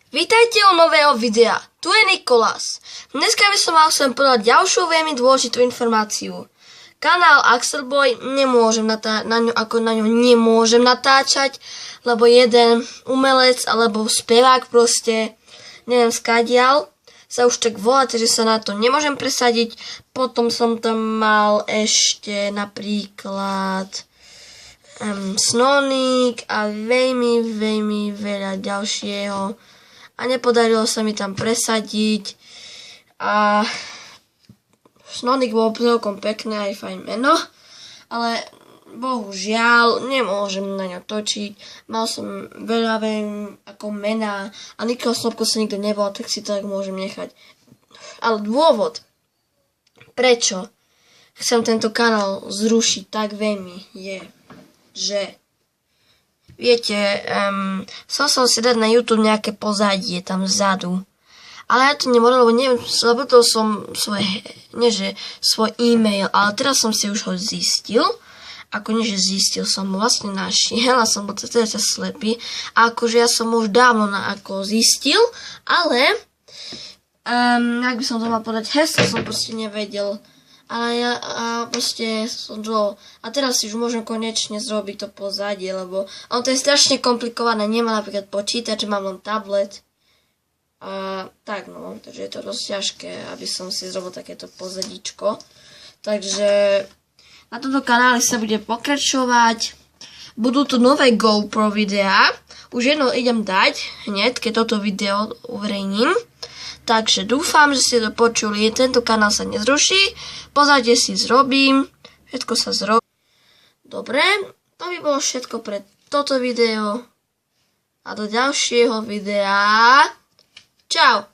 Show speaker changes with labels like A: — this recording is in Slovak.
A: Vítajte u nového videa, tu je Nikolás. Dneska by som mal sem podať ďalšiu veľmi dôležitú informáciu. Kanál Axelboy nemôžem natáčať, lebo jeden umelec alebo spevák proste, neviem skadiaľ, sa už tak volá, že sa na to nemôžem presadiť. Potom som tam mal ešte napríklad Snonik a veľmi veľa ďalšieho. A nepodarilo sa mi tam presadiť. A Snonik bol celkom pekné, aj fajn meno. Ale bohužiaľ nemôžem na ňo točiť. Mal som veľa ako mená. A Nikol Snopko sa nikto nevolal, tak si to tak môžem nechať. Ale dôvod, prečo chcem tento kanál zrušiť tak veľmi, je, že viete, chcel som si dať na YouTube nejaké pozadie tam vzadu. Ale ja to nemôžem, lebo neviem, zabudol som svoj e-mail, ale teraz som si už ho zistil. Ako nie, že zistil som ho, vlastne našiel, a som bol teda slepý. A akože ja som už dávno zistil, ale ak by som to mal podať heslo, som proste nevedel. Ale ja proste som to... A teraz si už môžem konečne zrobiť to pozadie, lebo ono to je strašne komplikované. Nemám napríklad počítač, mám len tablet. A tak no, takže je to dosť ťažké, aby som si zrobil takéto pozadíčko. Takže na tomto kanále sa bude pokračovať. Budú tu nové GoPro videá. Už jedno idem dať hneď, keď toto video uverejním. Takže dúfam, že ste to počuli. Tento kanál sa nezruší. Pozadie si zrobím. Všetko sa zrobí. Dobre, to by bolo všetko pre toto video. A do ďalšieho videa. Čau.